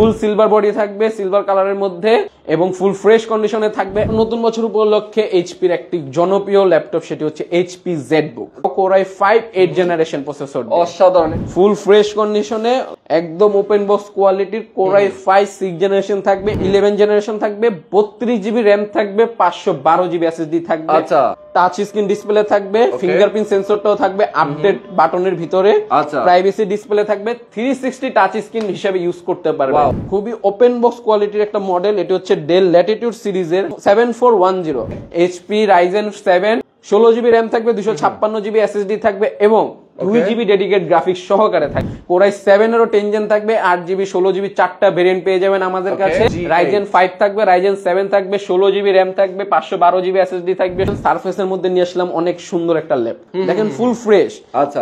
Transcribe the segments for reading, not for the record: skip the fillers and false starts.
ফুল silver body থাকবে, silver কালারের মধ্যে এবং ফুল ফ্রেশ কন্ডিশনে থাকবে। নতুন বছর উপলক্ষে এইচপির একটি জনপ্রিয় ল্যাপটপ, সেটি হচ্ছে HP ZBook core i5 8 generation processor. অসাধারণ, ফুল ফ্রেশ কন্ডিশনে একদম ওপেন বক্স কোয়ালিটির কোর i5 6 জেনারেশন থাকবে, 11 জেনারেশন থাকবে, 32 জিবি র্যাম থাকবে, 512 জিবি এসএসডি থাকবে। আচ্ছা, টাচ স্ক্রিন ডিসপ্লে থাকবে, ফিঙ্গারপ্রিন্ট সেন্সরটাও থাকবে আপডেট বাটনের ভিতরে। আচ্ছা, প্রাইভেসি ডিসপ্লে থাকবে, 360 টাচ স্ক্রিন হিসেবে ইউজ করতে পারবে। খুবই ওপেন বক্স কোয়ালিটির একটা মডেল। এটি হচ্ছে ডেল ল্যাটিটিউড সিরিজের 7410 এইচপি রাইজেন 7, 16 জিবি র্যাম থাকবে, 256 জিবি এসএসডি থাকবে এবং 2 জিবি ডেডিকেট গ্রাফিক্স সহকারে থাকবে। কোর i7 এরও 10 জেন থাকবে, 8 জিবি 16 জিবি চারটা ভেরিয়েন্ট পেয়ে যাবেন আমাদের কাছে। রাইজেন 5 থাকবে, রাইজেন 7 থাকবে, 16 জিবি র্যাম থাকবে, 512 জিবি এসএসডি থাকবে। সারফেসের মধ্যে নিয়ে আসলাম অনেক সুন্দর একটা ল্যাপটপ, দেখেন ফুল ফ্রেশ,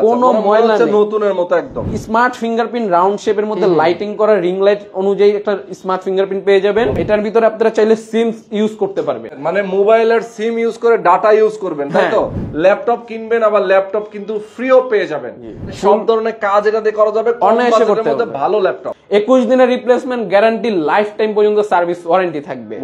কোনো ময়লা নেই, নতুনের মতো একদম। স্মার্ট ফিঙ্গারপ্রিন্ট রাউন্ড শেপের মধ্যে লাইটিং করা রিং লাইট অনুযায়ী একটা স্মার্ট ফিঙ্গারপ্রিন্ট পেয়ে যাবেন। এটার ভিতরে আপনারা চাইলে সিম ইউজ করতে পারবেন, মানে মোবাইলের সিম ইউজ করে ডাটা ইউজ করবেন, তাই তো? ল্যাপটপ কিনবেন, আবার ল্যাপটপ কিন্তু ফ্রিও পেয়ে যাবেন। সব ধরনের কাজ এটা দিয়ে করা যাবে, অনায়াসে করতে পারবেন। ভালো ল্যাপটপ, 21 দিনের রিপ্লেসমেন্ট গ্যারান্টি, লাইফ টাইম পর্যন্ত সার্ভিস ওয়ারেন্টি থাকবে।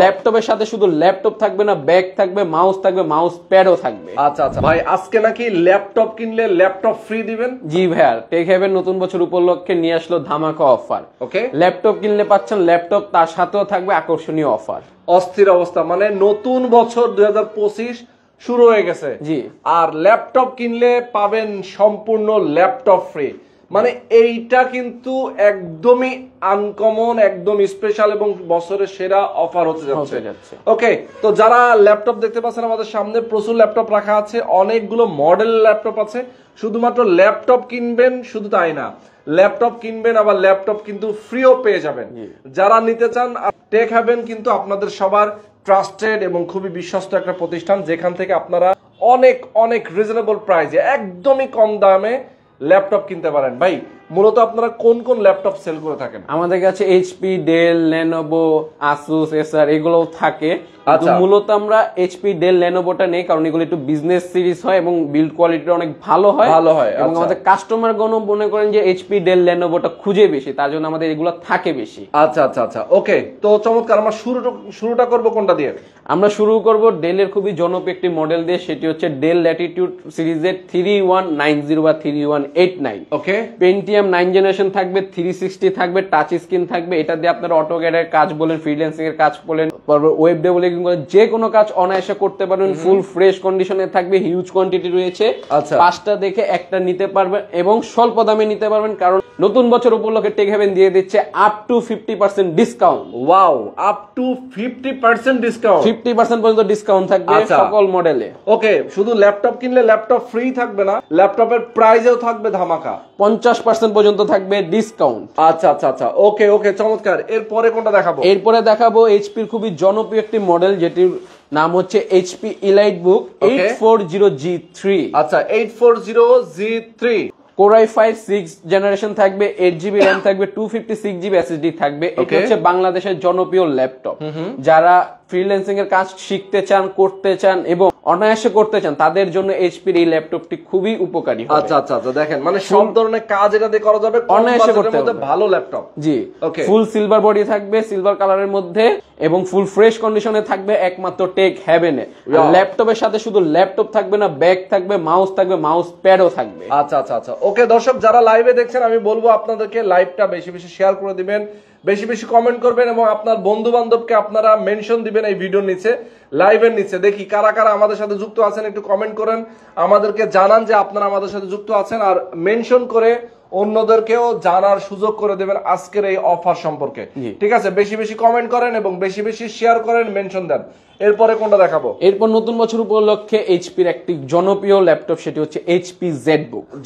ল্যাপটপের সাথে শুধু ল্যাপটপ থাকবে না, ব্যাগ থাকবে, মাউস থাকবে, মাউস প্যাডও থাকবে। আচ্ছা আচ্ছা ভাই, আজকে নাকি ল্যাপটপ কিনলে ল্যাপটপ ফ্রি দিবেন? জি ভাইয়া, টেক হেভেন নতুন বছর উপলক্ষে নিয়ে আসলো ধামাকা অফার। ওকে, ল্যাপটপ কিনলে পাচ্ছেন ল্যাপটপ, তার সাথেও থাকবে আকর্ষণীয় অফার। অস্থির অবস্থা, মানে নতুন বছর 2025 শুরু হয়ে গেছে। জি, আর ল্যাপটপ কিনলে পাবেন সম্পূর্ণ ল্যাপটপ ফ্রি। মানে এইটা কিন্তু একদমই আনকমন, একদম স্পেশাল এবং বছরের সেরা অফার হতে যাচ্ছে। ওকে, তো যারা ল্যাপটপ দেখতে পাচ্ছেন আমাদের সামনে প্রচুর ল্যাপটপ রাখা আছে, অনেকগুলো মডেল ল্যাপটপ আছে। শুধুমাত্র ল্যাপটপ কিনবেন, শুধু তাই না, ল্যাপটপ কিনবেন আবার ল্যাপটপ কিন্তু ফ্রিও পেয়ে যাবেন। যারা নিতে চান, টেক হ্যাভেন কিন্তু আপনাদের সবার ট্রাস্টেড এবং খুবই বিশ্বস্ত একটা প্রতিষ্ঠান, যেখান থেকে আপনারা অনেক অনেক রিজনেবল প্রাইসে একদমই কম দামে ল্যাপটপ কিনতে পারেন। ভাই, মূলত আপনারা কোন কোন ল্যাপটপ সেল করে থাকেন? আমাদের কাছে এইচপি, ডেল, লেনোভো, আসুস, এসার এগুলোও থাকে। মূলত আমরা এইচপি, ডেল, লেনোভোটা নেই, কারণ এগুলো একটু বিজনেস সিরিজ হয় এবং বিল্ড কোয়ালিটি অনেক ভালো হয় এবং আমাদের কাস্টমার গণ মনে করেন যে এইচপি, ডেল, লেনোভোটা খুঁজে বেশি, তার জন্য আমাদের এগুলো থাকে বেশি। আচ্ছা আচ্ছা আচ্ছা, ওকে, তো চমৎকার। আমরা শুরুটা করব কোনটা দিয়ে? আমরা শুরু করব ডেলের খুবই জনপ্রিয় একটি মডেল দিয়ে, সেটি হচ্ছে ডেল ল্যাটিটিউড সিরিজের 3190 বা 3189। ওকে, পেন্টিয়াম 9 জেনারেশন থাকবে, 360 থাকবে, টাচ স্ক্রিন থাকবে। এটা দিয়ে আপনারা অটোক্যাডের কাজ বলেন, ফ্রিল্যান্সিং এর কাজ বলেন, ওয়েব ডেভেলপিং যে কোনো কাজ অনায়াসে করতে পারবেন। ফুল ফ্রেশ কন্ডিশনে থাকবে, হিউজ কোয়ান্টিটি রয়েছে। পাঁচটা দেখে একটা নিতে পারবেন এবং স্বল্প দামে নিতে পারবেন, কারণ নতুন বছর উপলক্ষে টেক হেভেন দিয়ে দিচ্ছে up to 50% discount. Wow, up to 50% discount, 50% পর্যন্ত ডিসকাউন্ট থাকবে সকল মডেলে। ওকে, শুধু ল্যাপটপ কিনলে ল্যাপটপ ফ্রি থাকবে না, ল্যাপটপের প্রাইসেও থাকবে ধামাকা, 50% পর্যন্ত থাকবে ডিসকাউন্ট। আচ্ছা আচ্ছা আচ্ছা, ওকে ওকে, চমৎকার। এরপরে কোনটা দেখাবো? এরপরে দেখাবো এইচপির খুবই জনপ্রিয় একটি মডেল, যেটির নাম হচ্ছে এইচপি EliteBook 840G3। আচ্ছা, 840G3 কোর i5 6 জেনারেশন থাকবে, 8 জিবি র্যাম থাকবে, 256 জিবি এসএসডি থাকবে। এটা হচ্ছে বাংলাদেশের জনপ্রিয় ল্যাপটপ। যারা ফ্রিল্যান্সিং এর কাজ শিখতে চান, করতে চান এবং অনায়াসে করতে চান, তাদের জন্য এইচপির এই ল্যাপটপটি খুবই উপকারী হবে। আচ্ছা আচ্ছা আচ্ছা, দেখেন, মানে সব ধরনের কাজ এটা দিয়ে করা যাবে, অনায়াসে করতে পারবেন। ভালো ল্যাপটপ। জি, ওকে, ফুল সিলভার বডি থাকবে, সিলভার কালারের মধ্যে এবং ফুল ফ্রেশ কন্ডিশনে থাকবে একমাত্র টেক হেভেনে। ল্যাপটপের সাথে শুধু ল্যাপটপ থাকবে না, ব্যাগ থাকবে, মাউস থাকবে, মাউস প্যাডও থাকবে। আচ্ছা আচ্ছা আচ্ছা, ওকে। দর্শক যারা লাইভে দেখছেন, আমি বলবো আপনাদেরকে লাইভটা বেশি বেশি শেয়ার করে দিবেন, বেশি বেশি কমেন্ট করবেন এবং আপনার বন্ধু বান্ধবকে আপনারা মেনশন দিবেন এই ভিডিওর নিচে, লাইভের নিচে। দেখি কারা কারা আমাদের সাথে যুক্ত আছেন, একটু কমেন্ট করেন, আমাদেরকে জানান যে আপনারা আমাদের সাথে যুক্ত আছেন, আর মেনশন করে অন্যদেরকেও জানার সুযোগ করে দেবেন আজকের এই অফার সম্পর্কে। ঠিক আছে, বেশি বেশি কমেন্ট করেন এবং বেশি বেশি শেয়ার করেন, মেনশন দেন। এরপরে কোনটা দেখাবো? এরপর নতুন বছর উপলক্ষে এইচপির একটি জনপ্রিয় ল্যাপটপ, সেটি হচ্ছে এইচপি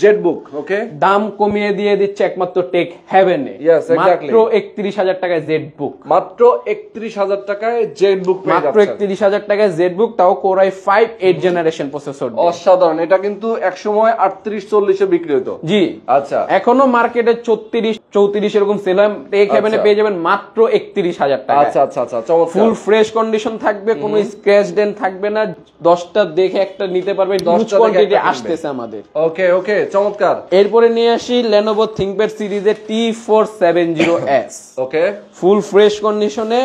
জেডবুক। ওকে, দাম কমিয়ে দিয়ে দিচ্ছে একমাত্র টেক হেভেনে, মাত্র 31,000 টাকায় জেডবুক। মাত্র 31,000 টাকায় জেডবুক, মাত্র 31,000 টাকায় জেডবুক, তাও কোর i5 8 জেনারেশন প্রসেসর। অসাধারণ, এটা কিন্তু একসময় 38-40 বিক্রি হতো। জি, আচ্ছা, এখনো মার্কেটে 34 এরকম সেল হয়, টেক হেভেনে পেয়ে যাবেন মাত্র 31,000 টাকা। আচ্ছা আচ্ছা আচ্ছা, চমৎকার। ফুল ফ্রেশ কন্ডিশন থাকবে, কোনো স্ক্র্যাচ ডেন্ট থাকবে না, 10টা দেখে একটা নিতে পারবে, 10 কোয়ান্টিটি আসতেছে আমাদের। ওকে ওকে, চমৎকার। এরপরে নিয়ে আসি Lenovo ThinkPad সিরিজের T470S। ওকে, ফুল ফ্রেশ কন্ডিশনে,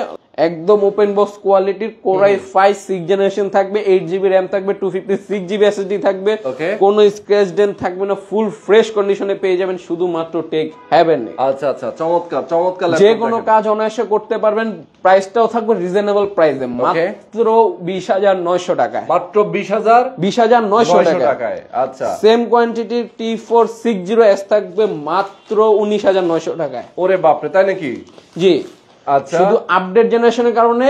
একদম ওপেন বক্স কোয়ালিটির, Core i5 6th জেনারেশন থাকবে, 8GB র‍্যাম থাকবে, 256GB SSD থাকবে, কোনো স্ক্র্যাচ ডেন্ট থাকবে না, ফুল ফ্রেশ কন্ডিশনে পেয়ে যাবেন শুধুমাত্র টেক হেভেনে। আচ্ছা আচ্ছা, চমৎকার চমৎকার। যে কোনো কাজ অনায়াসে করতে পারবেন, প্রাইসটাও থাকবে রিজনেবল প্রাইসে, মাত্র 20,900 টাকায়। মাত্র 20,900 টাকায়। আচ্ছা, সেম কোয়ান্টিটির T460S থাকবে মাত্র 19,900 টাকায়। ওরে বাপরে, তাই নাকি? জি। আচ্ছা, শুধু আপডেট জেনারেশনের কারণে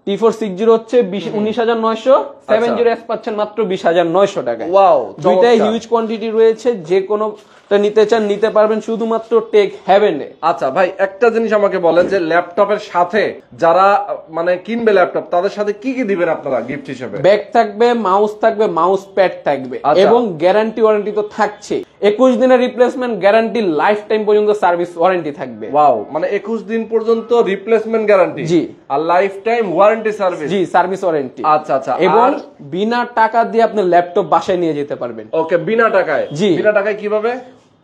T460 হচ্ছে 19,900, 70S পাচ্ছেন মাত্র 20,900 টাকায়। ওয়াও, দুইটাই হিউজ কোয়ান্টিটি রয়েছে, যে কোনোটা নিতে চান নিতে পারবেন শুধুমাত্র টেক হেভেনে। আচ্ছা ভাই, একটা জিনিস আমাকে বলেন যে ল্যাপটপের সাথে যারা মানে কিনবে ল্যাপটপ, তাদের সাথে কি কি দিবেন আপনারা গিফট হিসেবে? ব্যাগ থাকবে, মাউস থাকবে, মাউস প্যাড থাকবে, এবং গ্যারান্টি ওয়ারেন্টি তো থাকছে। 21 দিনের রিপ্লেসমেন্ট গ্যারান্টি, লাইফ টাইম পর্যন্ত সার্ভিস ওয়ারেন্টি থাকবে। ওয়াও, মানে 21 দিন পর্যন্ত রিপ্লেসমেন্ট গ্যারান্টি। জি। আর লাইফ টাইম ওয়ারেন্টি সার্ভিস। জি, সার্ভিস ওয়ারেন্টি। আচ্ছা আচ্ছা, এবং বিনা টাকা দিয়ে আপনি ল্যাপটপ বাসায় নিয়ে যেতে পারবেন। ওকে, বিনা টাকায়? জি। বিনা টাকায় কিভাবে?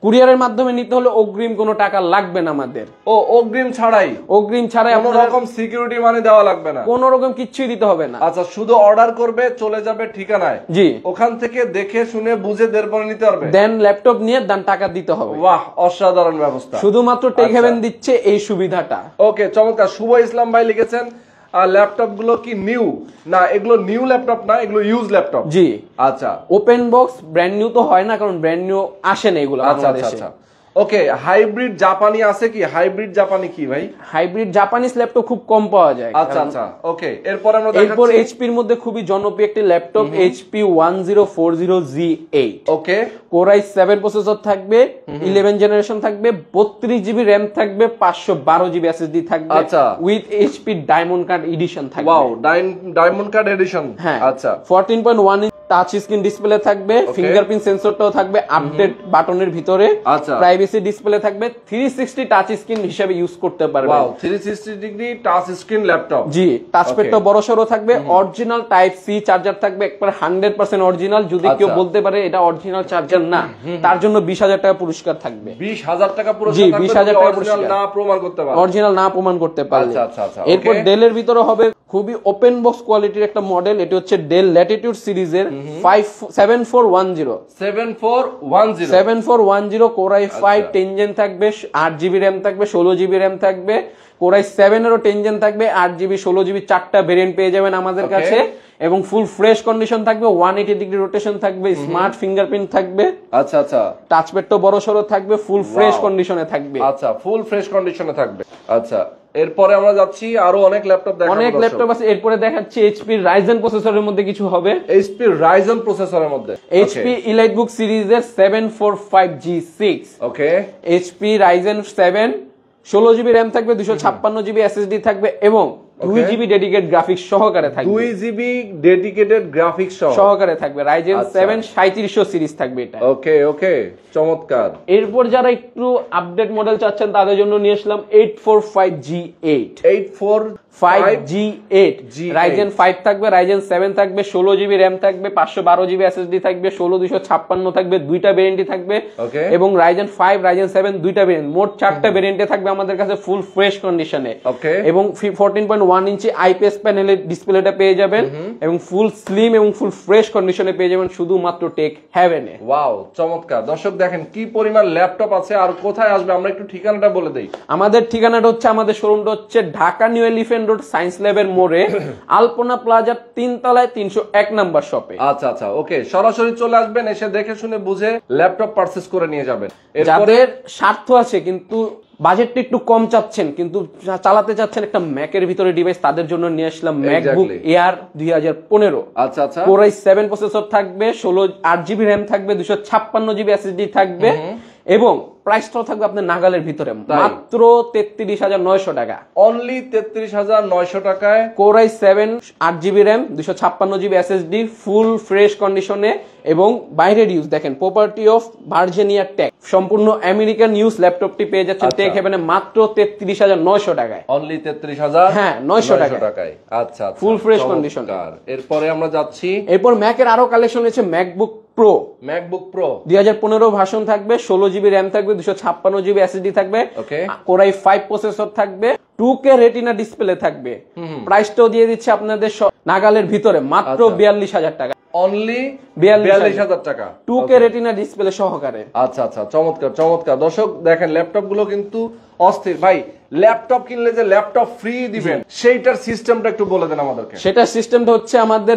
কুরিয়ারের মাধ্যমে নিতে হলে অগ্রিম কোনো টাকা লাগবে না আমাদের। ও, অগ্রিম ছাড়াই? অগ্রিম ছাড়াই, কোনো রকম সিকিউরিটি মানি দেওয়া লাগবে না? কোনো রকম কিছুই দিতে হবে না। আচ্ছা, শুধু অর্ডার করবে, চলে যাবে ঠিকানায়। জি। ওখান থেকে দেখে শুনে বুঝে দেরপরে নিতে পারবে। দেন ল্যাপটপ নিয়ে দেন টাকা দিতে হবে। বাহ, অসাধারণ ব্যবস্থা। শুধুমাত্র টেক হেভেন দিচ্ছে এই সুবিধাটা। ওকে, চমৎকার। শুভ ইসলাম ভাই লিখেছেন ল্যাপটপ গুলো কি নিউ? না, এগুলো নিউ ল্যাপটপ না, এগুলো ইউজ ল্যাপটপ। জি। আচ্ছা, ওপেন বক্স, ব্র্যান্ড নিউ তো হয় না, কারণ ব্র্যান্ড নিউ আসে না এগুলো আচ্ছা আচ্ছা। ওকে, হাইব্রিড জাপানি আছে কি? হাইব্রিড জাপানি কি ভাই? হাইব্রিড জাপানিজ ল্যাপটপ খুব কম পাওয়া যায়। আচ্ছা আচ্ছা, ওকে। এরপর এইচপির মধ্যে খুবই জনপ্রিয় একটি ল্যাপটপ HP 1040G8। ওকে, Core i7 প্রসেসর থাকবে, 11 জেনারেশন থাকবে, 32GB র‍্যাম থাকবে, 512GB SSD থাকবে, আচ্ছা, with HP diamond card edition থাকবে। Wow, diamond card edition. হ্যাঁ। আচ্ছা, 14.1 ইঞ্চ টাচ স্ক্রিন ডিসপ্লে থাকবে, ফিঙ্গারপ্রিন্ট সেন্সরটাও থাকবে আপডেট বাটনের ভিতরে, আচ্ছা, প্রাইভেসি ডিসপ্লে থাকবে, 360 টাচ স্ক্রিন হিসেবে ইউজ করতে পারবেন। Wow, 360 degree touch screen laptop. জি, টাচপ্যাডটা বড়সড় থাকবে, অরিজিনাল টাইপ সি চার্জার থাকবে, একবার 100% অরিজিনাল। যদি কেউ বলতে পারে এটা অরিজিনাল চার্জার না, তার জন্য 20,000 টাকা পুরস্কার থাকবে। 20,000 টাকা পুরস্কার? জি, 20,000 টাকা পুরস্কার না প্রমাণ করতে পারবে, অরিজিনাল না প্রমাণ করতে পারলে। আচ্ছা আচ্ছা আচ্ছা। এরপর ডেলের ভিতরে হবে খুবই ওপেন বক্স কোয়ালিটির একটা মডেল, এটি হচ্ছে ডেল ল্যাটিটিউড সিরিজের 7410। 7410 Core i5 10 জেন থাকবে, 8GB র‍্যাম থাকবে, 16GB র‍্যাম থাকবে, Core i7 এরও 10 জেন থাকবে, 8GB 16GB, 4টা ভেরিয়েন্ট পেয়ে যাবেন আমাদের কাছে, এবং ফুল ফ্রেশ কন্ডিশন থাকবে, 180 ডিগ্রি রোটেশন থাকবে, স্মার্ট ফিঙ্গারপ্রিন্ট থাকবে। আচ্ছা আচ্ছা, টাচপ্যাডটা বড় সরো থাকবে, ফুল ফ্রেশ কন্ডিশনে থাকবে। আচ্ছা, ফুল ফ্রেশ কন্ডিশনে থাকবে। আচ্ছা, এরপরে আমরা যাচ্ছি আরো অনেক ল্যাপটপ দেখাবো। অনেক ল্যাপটপ আছে। এরপরে দেখাচ্ছি HP Ryzen প্রসেসরের মধ্যে কিছু হবে। HP Ryzen প্রসেসরের মধ্যে HP EliteBook সিরিজের 745G6। ওকে, HP Ryzen 7, 16GB র‍্যাম থাকবে, 256GB SSD থাকবে, এবং 2GB ডেডিকেটেড গ্রাফিক্স সহকারে থাকবে। 2GB ডেডিকেটেড গ্রাফিক্স সহকারে থাকবে। Ryzen 7 3700 সিরিজ থাকবে এটা। ওকে ওকে, চমৎকার। এরপর যারা একটু আপডেট মডেল চাচ্ছেন তাদের জন্য নিয়ে আসলাম 845G8। 845G8 Ryzen 5 থাকবে, Ryzen 7 থাকবে, 16GB র‍্যাম থাকবে, 512GB SSD থাকবে, 16256 থাকবে, দুইটা ভেরিয়েন্টই থাকবে, এবং Ryzen 5 Ryzen 7 দুইটা ভেরিয়েন্ট, মোট 4টা ভেরিয়েন্টে থাকবে আমাদের কাছে ফুল ফ্রেশ কন্ডিশনে। এবং 14.1 ইঞ্চি IPS প্যানেলের ডিসপ্লেটা পেয়ে যাবেন, এবং ফুল স্লিম এবং ফুল ফ্রেশ কন্ডিশনে পেয়ে যাবেন শুধুমাত্র টেক হেভেনে। ওয়াও, চমৎকার। দর্শক দেখেন কি পরিমাণ ল্যাপটপ আছে, আর কোথায় আসবে আমরা একটু ঠিকানাটা বলে দেই। আমাদের ঠিকানাটা হচ্ছে, আমাদের শোরুমটা হচ্ছে Dhaka new elephant road science ল্যাবের মোড়ে, আলপনা প্লাজার 3 তলায় 301 নাম্বার শপে। আচ্ছা আচ্ছা, ওকে, সরাসরি চলে আসবেন, এসে দেখে শুনে বুঝে ল্যাপটপ পারচেজ করে নিয়ে যাবেন। যাদের স্বার্থ আছে কিন্তু বাজেটটা একটু কম চাচ্ছেন, কিন্তু চালাতে চাচ্ছেন একটা ম্যাকের ভিতরে ডিভাইস, তাদের জন্য নিয়ে আসলাম ম্যাকবুক এয়ার 2015। আচ্ছা আচ্ছা, Core i7 প্রসেসর থাকবে, 8GB র‍্যাম থাকবে, 256GB SSD থাকবে, এবং প্রাইসটাও থাকবে আপনার নাগালের ভিতরে মাত্র 33,900 টাকা। অনলি 33,900 টাকায় Core i7 8GB RAM 256GB SSD full fresh কন্ডিশনে এবং বাইরের ইউজ দেখেন প্রপার্টি অফ ভার্জিনিয়া টেক সম্পূর্ণ আমেরিকান ইউজ ল্যাপটপটি পেয়ে যাচ্ছেন টেক হেভেনে মাত্র 33,900 টাকায়। অনলি 33,900 হ্যাঁ 900 টাকায়। আচ্ছা আচ্ছা ফুল ফ্রেশ কন্ডিশন। এরপরে আমরা যাচ্ছি, এরপর ম্যাকের আরো কালেকশন হচ্ছে MacBook pro. MacBook pro 2015 version থাকবে, 16GB RAM থাকবে, 256GB SSD থাকবে, Core i5 প্রসেসর থাকবে, 2K রেটিনা ডিসপ্লে থাকবে। প্রাইসটাও দিয়ে দিচ্ছে আপনাদের নাগালের ভিতরে মাত্র 42,000 টাকা। অনলি 42,000 টাকা 2K রেটিনা ডিসপ্লে সহকারে। আচ্ছা আচ্ছা চমৎকার চমৎকার। দর্শক দেখেন ল্যাপটপ গুলো কিন্তু অস্থির। ভাই ল্যাপটপ কিনলে যে ল্যাপটপ ফ্রি দিবেন সেইটার সিস্টেমটা একটু বলে দেন আমাদেরকে। সেটার সিস্টেমটা হচ্ছে আমাদের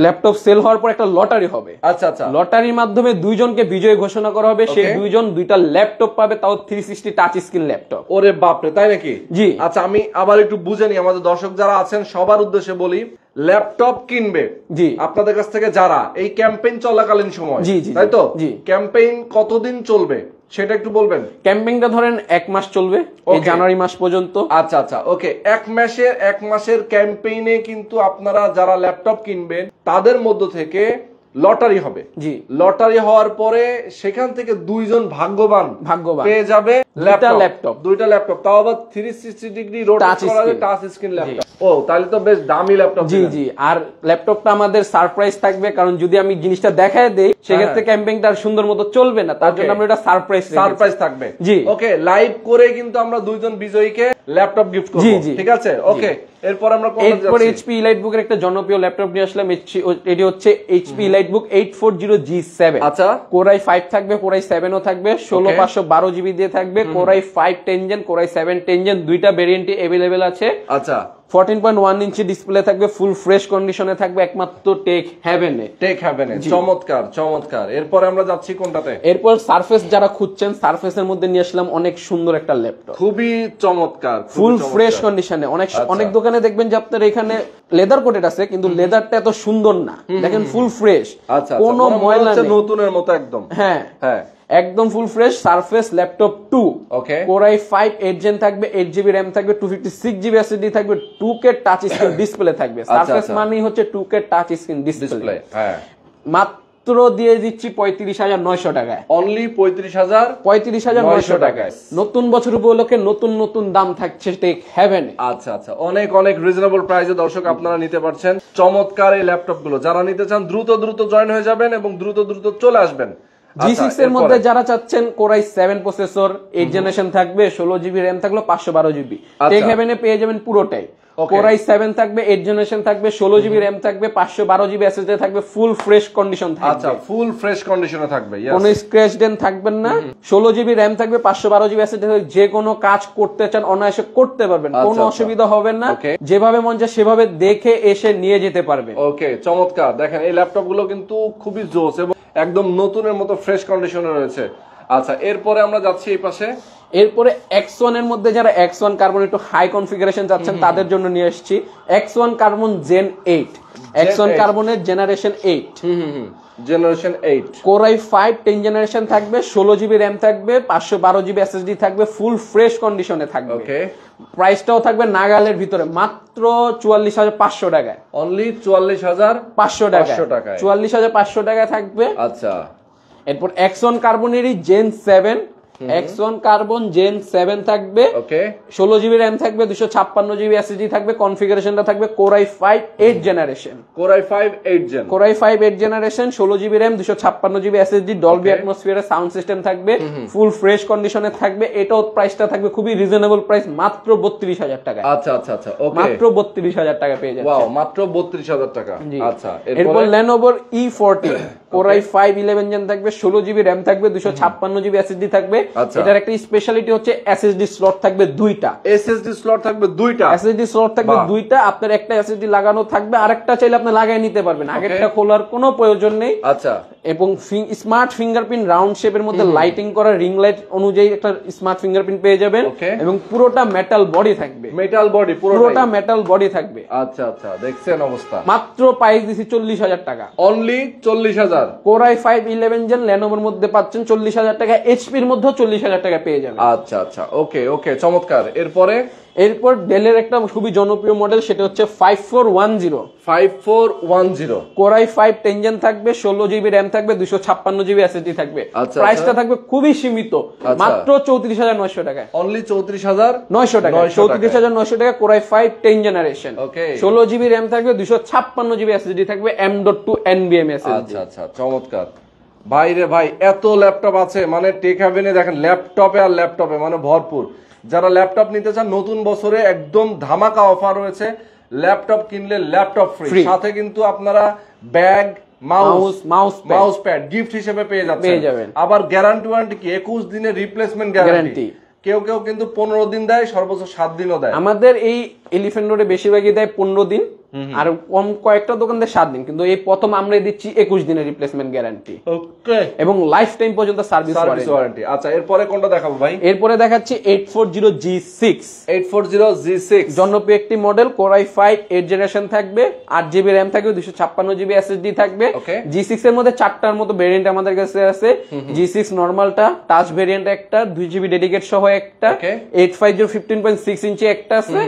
ল্যাপটপ সেল হওয়ার পর একটা লটারি হবে। আচ্ছা আচ্ছা লটারির মাধ্যমে দুইজনকে বিজয়ী ঘোষণা করা হবে, সেই দুইজন দুইটা ল্যাপটপ পাবে, তাও 360 টাচ স্ক্রিন ল্যাপটপ। ওরে বাপরে, তাই নাকি? জি। আচ্ছা আমি আবার একটু বুঝে নিই, আমাদের দর্শক যারা আছেন সবার উদ্দেশ্যে বলি, ল্যাপটপ কিনবে জি আপনাদের কাছ থেকে যারা এই ক্যাম্পেইন চলাকালীন সময়, জি জি তাই তো? জি। ক্যাম্পেইন কতদিন চলবে সেটা একটু বলবেন। ক্যাম্পেইনটা ধরেন 1 মাস চলবে, এই জানুয়ারি মাস পর্যন্ত। আচ্ছা আচ্ছা ওকে, 1 মাসের ক্যাম্পেইনে কিন্তু আপনারা যারা ল্যাপটপ কিনবেন তাদের মধ্য থেকে লটারি হবে। জি। লটারি হওয়ার পরে সেখান থেকে দুইজন ভাগ্যবান পেয়ে যাবে দুইটা ল্যাপটপ, তাও আবার 360 ডিগ্রি রোটেট করা টাচ স্ক্রিন ল্যাপটপ। ও তাহলে তো বেশ দামি ল্যাপটপ। জি জি। আর ল্যাপটপটা আমাদের সারপ্রাইজ থাকবে, কারণ যদি আমি জিনিসটা দেখায় দেই সেক্ষেত্রে ক্যাম্পেইনটা আর সুন্দর মতো চলবে না, তার জন্য আমরা এটা সারপ্রাইজ থাকবে। জি ওকে, লাইভ করে কিন্তু আমরা দুইজন বিজয়ীকে ল্যাপটপ গিফট করব। ঠিক আছে ওকে। এরপর আমরা HP EliteBook এর একটা জনপ্রিয় ল্যাপটপ নিয়ে আসলাম। এটি হচ্ছে HP EliteBook 840G7। আচ্ছা, Core i5 থাকবে, Core i7 ও থাকবে, 16512GB দিয়ে থাকবে। Core i5 10 Gen, Core i7 10 Gen দুইটা ভেরিয়েন্টই अवेलेबल আছে। আচ্ছা, 14.1 ইঞ্চি ডিসপ্লে থাকবে, ফুল ফ্রেশ কন্ডিশনে থাকবে, একমাত্র টেক হেভেনে। চমৎকার চমৎকার। এরপর আমরা যাচ্ছি কোনটাতে? এরপর সারফেস যারা খুঁজছেন, সারফেসের মধ্যে নিয়ে আসলাম অনেক সুন্দর একটা ল্যাপটপ, খুবই চমৎকার, ফুল ফ্রেশ কন্ডিশনে। অনেক দোকানে দেখবেন যে আপনার এখানে লেদার কোটেড আছে, কিন্তু লেদারটা এত সুন্দর না। দেখেন ফুল ফ্রেশ, কোনো ময়লা নেই, নতুনের মতো একদম। হ্যাঁ হ্যাঁ একদম full fresh. Surface laptop 2, Core i5 8 Gen থাকবে, 8GB RAM থাকবে, 256GB SSD থাকবে, 2K টাচ স্ক্রিন ডিসপ্লে থাকবে। সারফেস মানেই হচ্ছে 2K টাচ স্ক্রিন ডিসপ্লে। হ্যাঁ, মাত্র দিয়ে দিচ্ছি 35,900 টাকায়। অনলি 35,900 টাকায়। নতুন বছর উপলক্ষে নতুন নতুন দাম থাকছে টেক হেভেনে। আচ্ছা আচ্ছা, অনেক অনেক রিজনেবল প্রাইসে দর্শক আপনারা নিতে পারছেন চমৎকার এই ল্যাপটপ গুলো। যারা নিতে চান দ্রুত দ্রুত জয়েন হয়ে যাবেন এবং দ্রুত দ্রুত চলে আসবেন। G6 এর মধ্যে যারা চাচ্ছেন Core i7 প্রসেসর, 8 জেনারেশন থাকবে, 16GB RAM থাকলো, 512GB। টেক হেভেনে পেয়ে যাবেন পুরোটাই। Core i7 থাকবে, 8 জেনারেশন থাকবে, 16GB RAM থাকবে, 512GB SSD থাকবে, ফুল ফ্রেশ কন্ডিশন থাকবে। আচ্ছা, ফুল ফ্রেশ কন্ডিশনে থাকবে, কোনো স্ক্র্যাচ ডেন্ট থাকবেন না। 16GB RAM থাকবে, 512GB SSD থাকবে, যে কোনো কাজ করতে চান অনায়াসে করতে পারবেন, কোনো অসুবিধা হবে না। যেভাবে মন চায় সেভাবে দেখে এসে নিয়ে যেতে পারবেন। ওকে, চমৎকার। দেখেন এই ল্যাপটপ গুলো কিন্তু খুবই জোস এবং একদম নতুনের মতো ফ্রেশ কন্ডিশনে রয়েছে। আচ্ছা, এরপরে আমরা যাচ্ছি এই পাশে। এরপরে X1 এর মধ্যে যারা X1 কার্বন একটু হাই কনফিগারেশন যাচ্ছেন তাদের জন্য নিয়ে এসেছি X1 কার্বন Gen 8, X1 কার্বনের generation 8, generation 8, Core i5 10 generation থাকবে, 16GB RAM থাকবে, 512GB SSD থাকবে, ফুল ফ্রেশ কন্ডিশনে থাকবে। ওকে, প্রাইসটাও থাকবে নাগালের ভিতরে মাত্র 44,500 টাকায়। অনলি 44,500 টাকায়। 44,500 টাকায় থাকবে। আচ্ছা, এরপর X1 কার্বনেরই Gen 7, X1 carbon Gen 7 থাকবে, 16GB RAM থাকবে, 256GB SSD থাকবে, কনফিগারেশনটা থাকবে Core i5 8 generation, Core i5 8 generation, 16GB RAM, 256GB SSD, Dolby অ্যাটমসফিয়ারের সাউন্ড সিস্টেম থাকবে, ফুল ফ্রেশ কন্ডিশনে থাকবে। এটাও প্রাইসটা থাকবে খুবই রিজনেবল প্রাইস, মাত্র 32,000 টাকা। আচ্ছা আচ্ছা আচ্ছা, ওকে, মাত্র 32,000 টাকা পেয়ে যাচ্ছে। ওয়াও, মাত্র 32,000 টাকা। আচ্ছা, এরপর Lenovo E14, Core i5 11 Gen থাকবে, 16GB RAM থাকবে, 256GB SSD থাকবে। এটার একটা স্পেশালিটি হচ্ছে SSD স্লট থাকবে দুইটা। আপনার একটা SSD লাগানো থাকবে, আরেকটা চাইলে আপনি লাগাই নিতে পারবেন, আগেরটা খোলার কোনো প্রয়োজন নেই। আচ্ছা, এবং স্মার্ট ফিঙ্গারপ্রিন্ট রাউন্ড শেপের মধ্যে লাইটিং করা রিং লাইট অনুযায়ী একটা স্মার্ট ফিঙ্গারপ্রিন্ট পেয়ে যাবেন এবং পুরোটা মেটাল বডি থাকবে। পুরোটা মেটাল বডি থাকবে। আচ্ছা আচ্ছা, দেখছেন অবস্থা। মাত্র প্রাইস দিছি 40,000 টাকা। অনলি 40,000। চমৎকার। Core i5 11 জেন Lenovoর মধ্যে পাচ্ছেন 40,000 টাকা, HP-র মধ্যেও 40,000 টাকা পেয়ে যাবেন। আচ্ছা আচ্ছা, ওকে ওকে, চমৎকার। এরপর ডেলের একটা খুবই জনপ্রিয় মডেল, সেটা হচ্ছে 5410। 5410 Core i5 10 জেন থাকবে, 16GB RAM থাকবে, 256GB SSD থাকবে। আচ্ছা, প্রাইসটা থাকবে খুবই সীমিত, মাত্র 34,900 টাকায়। অনলি 34,900 টাকা, 34,900 টাকা Core i5 10 জেনারেশন। ওকে, 16GB RAM থাকবে, 256GB SSD থাকবে, M.2 NVMe SSD। আচ্ছা আচ্ছা, চমৎকার। ভাই রে ভাই, এত ল্যাপটপ আছে, মানে টেক হ্যাভেনে দেখেন ল্যাপটপে আর ল্যাপটপে মানে ভরপুর। যারা ল্যাপটপ নিতে চান নতুন বছরে একদম ধামাকা অফার রয়েছে, ল্যাপটপ কিনলে ল্যাপটপ ফ্রি, সাথে কিন্তু আপনারা ব্যাগ, মাউস প্যাড গিফট হিসেবে পেয়ে যাবেন। আবার গ্যারান্টি ওয়ারেন্টি কি 21 দিনের রিপ্লেসমেন্ট গ্যারান্টি, কেউ কেউ কিন্তু 15 দিন দেয়, সর্বোচ্চ 7 দিনও দেয়। আমাদের এই এলিফ্যান্ট রোডে বেশিরভাগই দেয় 15 দিন, আর কম কয়েকটা দোকান দেয় 7 দিন, কিন্তু এই প্রথম আমরা দিচ্ছি 21 দিনের রিপ্লেসমেন্ট গ্যারান্টি। ওকে, এবং লাইফ টাইম পর্যন্ত সার্ভিস ওয়ারেন্টি। আচ্ছা, এরপরে কোনটা দেখাবো ভাই? এরপরে দেখাচ্ছি 840G6। 840G6 জনপ্রিয় একটি মডেল, Core i5 8 জেনারেশন থাকবে, 8GB RAM থাকবে, 256GB SSD থাকবে। G6 এর মধ্যে 4টার মতো ভেরিয়েন্ট আমাদের কাছে আছে। G6 নরমালটা, টাচ ভেরিয়েন্ট একটা, 2GB ডেডিকেট সহ একটা, 850 15.6 ইঞ্চি একটা আছে,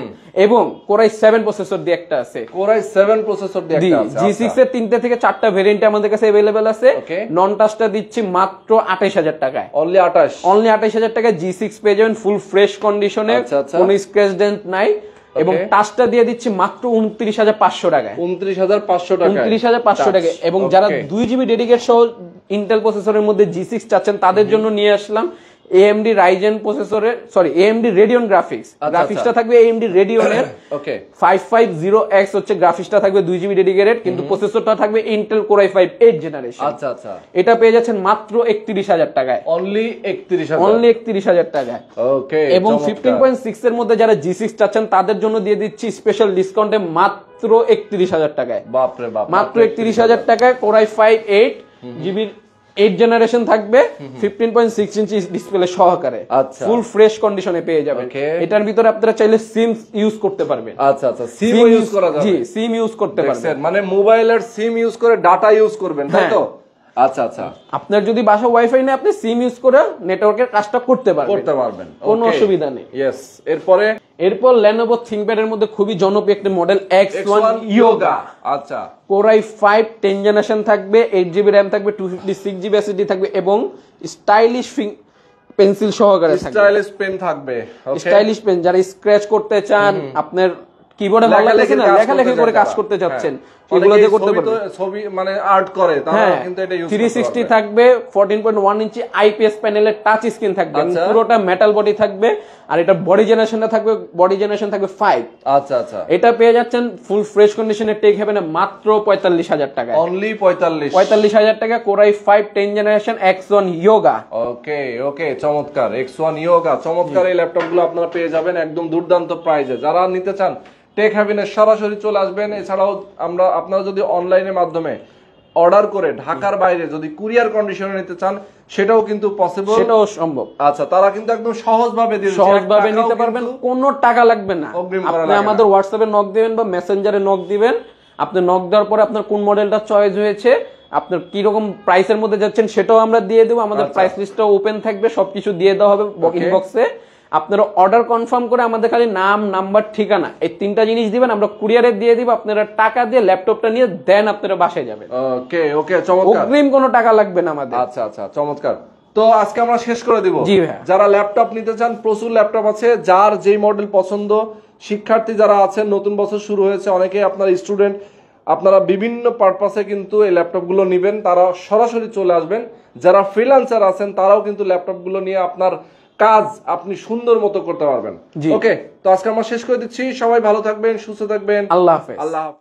এবং Core i7 প্রসেসর দিয়ে একটা আছে। Core i7 প্রসেসর দিয়ে একটা আছে। G6 এর 3 থেকে 4টা ভেরিয়েন্ট আমাদের কাছে अवेलेबल আছে। নন টাচটা দিচ্ছি মাত্র 28,000 টাকায়। অনলি 28,000 টাকায় G6 পেয়ে যাবেন ফুল ফ্রেশ কন্ডিশনে, কোনো স্ক্র্যাচ ডেন্ট নাই। এবং টাচটা দিয়ে দিচ্ছি মাত্র 29,500 টাকায়। 29,500 টাকায়। এবং যারা 2GB ডেডিকেট সহ ইন্টেল প্রসেসরের মধ্যে G6 চাচ্ছেন, তাদের জন্য নিয়ে আসলাম AMD Ryzen প্রসেসরের, AMD Radeon গ্রাফিক্সটা থাকবে AMD Radeon-এর 550X হচ্ছে গ্রাফিক্সটা থাকবে, 2GB ডেডিকেটেড, কিন্তু প্রসেসরটা থাকবে Intel Core i5 8 জেনারেশন। আচ্ছা আচ্ছা, এটা পেয়ে যাচ্ছেন মাত্র 31,000 টাকায়। অনলি 31,000 টাকায়। ওকে, এবং 15.6 এর মধ্যে যারা G6 চাচ্ছেন, তাদের জন্য দিয়ে দিচ্ছি স্পেশাল ডিসকাউন্টে মাত্র 31,000 টাকায়। বাপরে বাপ, মাত্র 31,000 টাকায় Core i5 8GB 8 জেনারেশন থাকবে, 15.6 ইঞ্চি ডিসপ্লে সহকারে, ফুল ফ্রেশ কন্ডিশনে পেয়ে যাবেন। এটার ভিতরে আপনারা চাইলে সিম ইউজ করতে পারবেন। আচ্ছা আচ্ছা, সিম ইউজ করা যাবে। জি, সিম ইউজ করতে পারবেন, মানে মোবাইলের সিম ইউজ করে ডাটা ইউজ করবেন, তাই তো? আচ্ছা আচ্ছা, আপনার যদি বাসা ওয়াইফাই নেই, আপনি সিম ইউজ করে নেটওয়ার্কের কাজটা করতে পারবেন, কোনো অসুবিধা নেই। ইয়েস। এরপর Lenovo ThinkPad এর মধ্যে খুবই জনপ্রিয় একটা মডেল X1 Yoga। আচ্ছা, Core i5 10 জেনারেশন থাকবে, 8GB RAM থাকবে, 256GB SSD থাকবে, এবং স্টাইলিশ পেন্সিল সহকারে থাকবে। স্টাইলিশ পেন থাকবে, স্টাইলিশ পেন, যারা স্ক্র্যাচ করতে চান, আপনার কিবোর্ডে ভালো লাগছে না, লেখালেখি করে কাজ করতে চাচ্ছেন, এগুলো দিয়ে করতে পারবেন। ছবি মানে আর্ট করে, তারা কিন্তু এটা ইউজ করতে পারবে। 360 থাকবে, 14.1 ইঞ্চি IPS প্যানেলের টাচ স্ক্রিন থাকবে, পুরোটা মেটাল বডি থাকবে, আর এটা বডি জেনারেশন থাকবে 5। আচ্ছা আচ্ছা, এটা পেয়ে যাচ্ছেন ফুল ফ্রেশ কন্ডিশনে টেক হ্যাভেনে মাত্র 45,000 টাকা। অনলি 45,000 টাকা Core i5 10 generation X1 Yoga। ওকে ওকে, চমৎকার। X1 Yoga, চমৎকার। এই ল্যাপটপগুলো আপনারা পেয়ে যাবেন একদম দুর্দান্ত প্রাইসে। যারা নিতে চান টেক হ্যাভেনে সরাসরি চলে আসবেন। এছাড়াও আপনারা যদি অনলাইনের মাধ্যমে অর্ডার করে ঢাকার বাইরে যদি কুরিয়ার কন্ডিশনে নিতে চান, সেটাও কিন্তু পসিবল, সেটাও সম্ভব। আচ্ছা, তারা কিন্তু একদম সহজভাবে নিতে পারবেন, কোনো টাকা লাগবে না। আপনি আমাদের হোয়াটসঅ্যাপে নক দিবেন বা মেসেঞ্জারে নক দিবেন। আপনি নক দেওয়ার পরে আপনার কোন মডেলটা চয়েস হয়েছে, আপনার কি রকম প্রাইসের মধ্যে যাচ্ছেন, সেটাও আমরা দিয়ে দেবো। আমাদের প্রাইস লিস্টটা ওপেন থাকবে, সবকিছু দিয়ে দেওয়া হবে ইনবক্সে। আপনারা অর্ডার কনফার্ম করে আমাদের খালি নাম, নাম্বার, ঠিকানা, এই 3টা জিনিস দিবেন, আমরা কুরিয়ারে দিয়ে দিব। আপনারা টাকা দিয়ে ল্যাপটপটা নিয়ে দেন আপনারা বাসায় যাবেন। ওকে ওকে, চমৎকার। অগ্রিম কোনো টাকা লাগবে না আমাদের। আচ্ছা আচ্ছা, চমৎকার। তো আজকে আমরা শেষ করে দিব। জি ভাই, যারা ল্যাপটপ নিতে চান, প্রচুর ল্যাপটপ আছে, যার যেই মডেল পছন্দ, শিক্ষার্থী যারা আছেন, নতুন বছর শুরু হয়েছে, অনেকে আপনার স্টুডেন্ট, আপনারা বিভিন্ন পারপাসে কিন্তু এই ল্যাপটপগুলো নেবেন, তারা সরাসরি চলে আসবেন। যারা ফ্রিল্যান্সার আছেন, তারাও কিন্তু ল্যাপটপগুলো নিয়ে আপনার কাজ আপনি সুন্দর মতো করতে পারবেন। ওকে, তো আজকে আমরা শেষ করে দিচ্ছি। সবাই ভালো থাকবেন, সুস্থ থাকবেন। আল্লাহ হাফেজ। আল্লাহ হাফেজ।